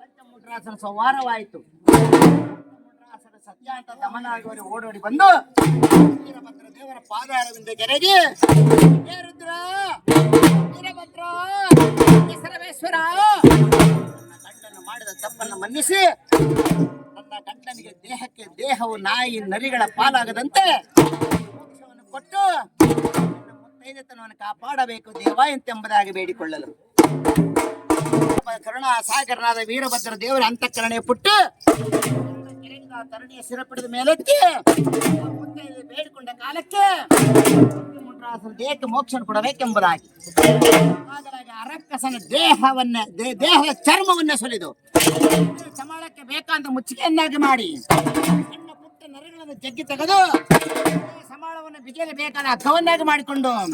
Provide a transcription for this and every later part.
ಪಂಚಮುಂಡ್ರಾಸನ ಸಂವಾರವಾಯಿತು. ಸತ್ಯ ಅಂತ ದಮನಾಗುವರೆ ಓಡೋಡಿ ಬಂದು ವೀರಭದ್ರ ದೇವರ ಪಾದಾರವಿಂದ ಕೆರೆಗೆ ರುದ್ರ ವೀರಭದ್ರ ಸರ್ವೇಶ್ವರ ಗಂಡನ್ನು ಮಾಡಿದ ತಪ್ಪನ್ನು ಮನ್ನಿಸಿ ನನ್ನ ಗಂಡನಿಗೆ ದೇಹಕ್ಕೆ ದೇಹವು ನಾಯಿ ನರಿಗಳ ಪಾಲಾಗದಂತೆ ಮೋಕ್ಷವನ್ನು ಕೊಟ್ಟು ಮುತ್ತೈದೆತನವನ್ನು ಕಾಪಾಡಬೇಕು ದೇವ ಎಂತೆಂಬುದಾಗಿ ಬೇಡಿಕೊಳ್ಳಲು ಕರುಣಾ ಸಾಗರನಾದ ವೀರಭದ್ರ ದೇವರ ಅಂತಃಕರಣೆ ಪುಟ್ಟು ತರಣಿಯ ಸಿರ ಪಡೆದ ಮೇಲೆತ್ತಿ ಬೇಡಿಕೊಂಡ ಕಾಲಕ್ಕೆ ದೇಹಕ್ಕೆ ಮೋಕ್ಷ ಕೊಡಬೇಕೆಂಬುದಾಗಿ ಅರಕ್ಕಸನ ದೇಹದ ಚರ್ಮವನ್ನೇ ಸುಲಿದು ಸಮಾಳಕ್ಕೆ ಬೇಕಾದ ಮುಚ್ಚಿಗೆಯನ್ನಾಗಿ ಮಾಡಿ ಸಣ್ಣ ಪುಟ್ಟ ನರಗಳನ್ನು ಜಗ್ಗಿ ತೆಗೆದು ಸಮಾಳವನ್ನು ಬಿಗಿಯಲು ಬೇಕಾದ ಹಗ್ಗವನ್ನಾಗಿ ಮಾಡಿಕೊಂಡು ಅವರ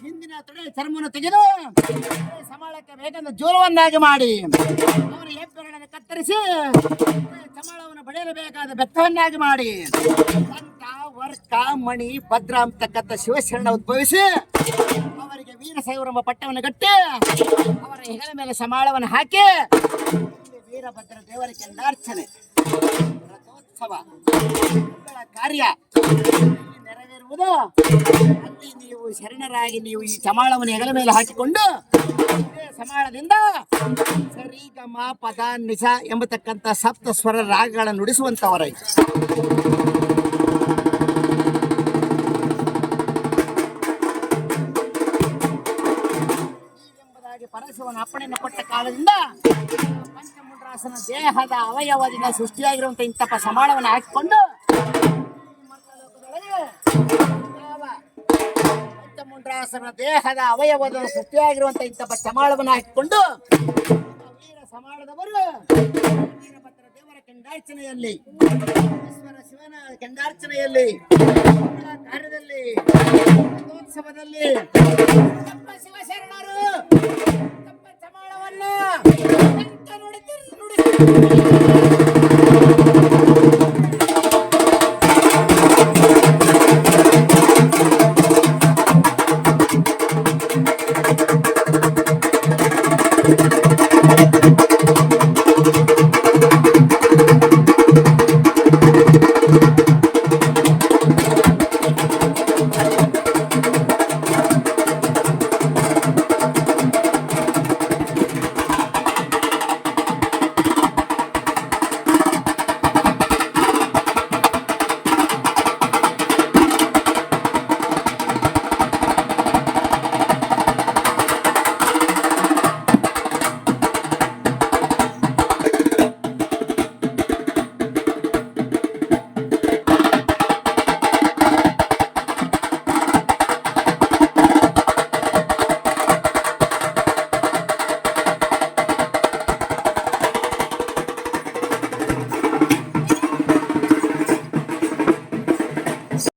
ಹಿಂದಿನ ತೊಡೆಯ ಚರ್ಮವನ್ನು ತೆಗೆದು ಸಮಾಳಕ್ಕೆ ಬೇಕಾದ ಜೋಲವನ್ನಾಗಿ ಮಾಡಿ ಅವರ ಹೆಬ್ಬೆರಳನ್ನು ಕತ್ತರಿಸಿ ಸಮಾಳವನ್ನು ಬಡಿಯಲೇಬೇಕಾದ ಬೆತ್ತವನ್ನಾಗಿ ಮಾಡಿ ಕಂಠ ವರ್ಕ ಮಣಿ ಭದ್ರ ಅಂತಕ್ಕಂಥ ಶಿವಶರಣ ಉದ್ಭವಿಸಿ ಅವರಿಗೆ ವೀರಶೈವರೆಂಬ ಪಟ್ಟವನ್ನು ಕಟ್ಟಿ ಅವರ ಹೆಗಲ ಮೇಲೆ ಸಮಾಳವನ್ನು ಹಾಕಿ ವೀರಭದ್ರ ದೇವರ ಕೆಂಡಾರ್ಚನೆ ರಥೋತ್ಸವ ಕಾರ್ಯ ನೆರವೇರುವುದು. ಅಲ್ಲಿ ನೀವು ಶರಣರಾಗಿ ನೀವು ಈ ಸಮಾಳವನ್ನು ಹೆಗಲ ಮೇಲೆ ಹಾಕಿಕೊಂಡು ಸಮಾಳದಿಂದ ಸರಿ ಗಮ ಪದ ನಿಸ ಎಂಬತಕ್ಕಂಥ ಸಪ್ತ ಸ್ವರ ರಾಗಗಳನ್ನು ನುಡಿಸುವಂತವರ ಎಂಬುದಾಗಿ ಪರಶುವನ ಅಪ್ಪಣೆಯನ್ನು ಕೊಟ್ಟ ಕಾಲದಿಂದ ಪಂಚಮುಂಡ್ರಾಸನ ದೇಹದ ಅವಯವದಿಂದ ಸೃಷ್ಟಿಯಾಗಿರುವಂತಹ ಇಂತಹ ಸಮಾಳವನ್ನು ಹಾಕಿಕೊಂಡು ಪಂಚಮುಂಡ್ರಾಸನ ದೇಹದ ಅವಯವದ ಸೃಷ್ಟಿಯಾಗಿರುವಂತಹ ಇಂತಹ ಸಮಾಳವನ್ನು ಹಾಕಿಕೊಂಡು ವೀರ ಸಮಾಳದವರು ವೀರಭದ್ರ ದೇವರ ಕೆಂಡಾರ್ಚನೆಯಲ್ಲಿ ಈಶ್ವರ ಶಿವನ ಕೆಂಡಾರ್ಚನೆಯಲ್ಲಿ ಕಾರ್ಯದಲ್ಲಿ ರಥೋತ್ಸವದಲ್ಲಿ ಶಿವಶರಣರು ಸಮಾಳವನ್ನು ನುಡಿಸಿ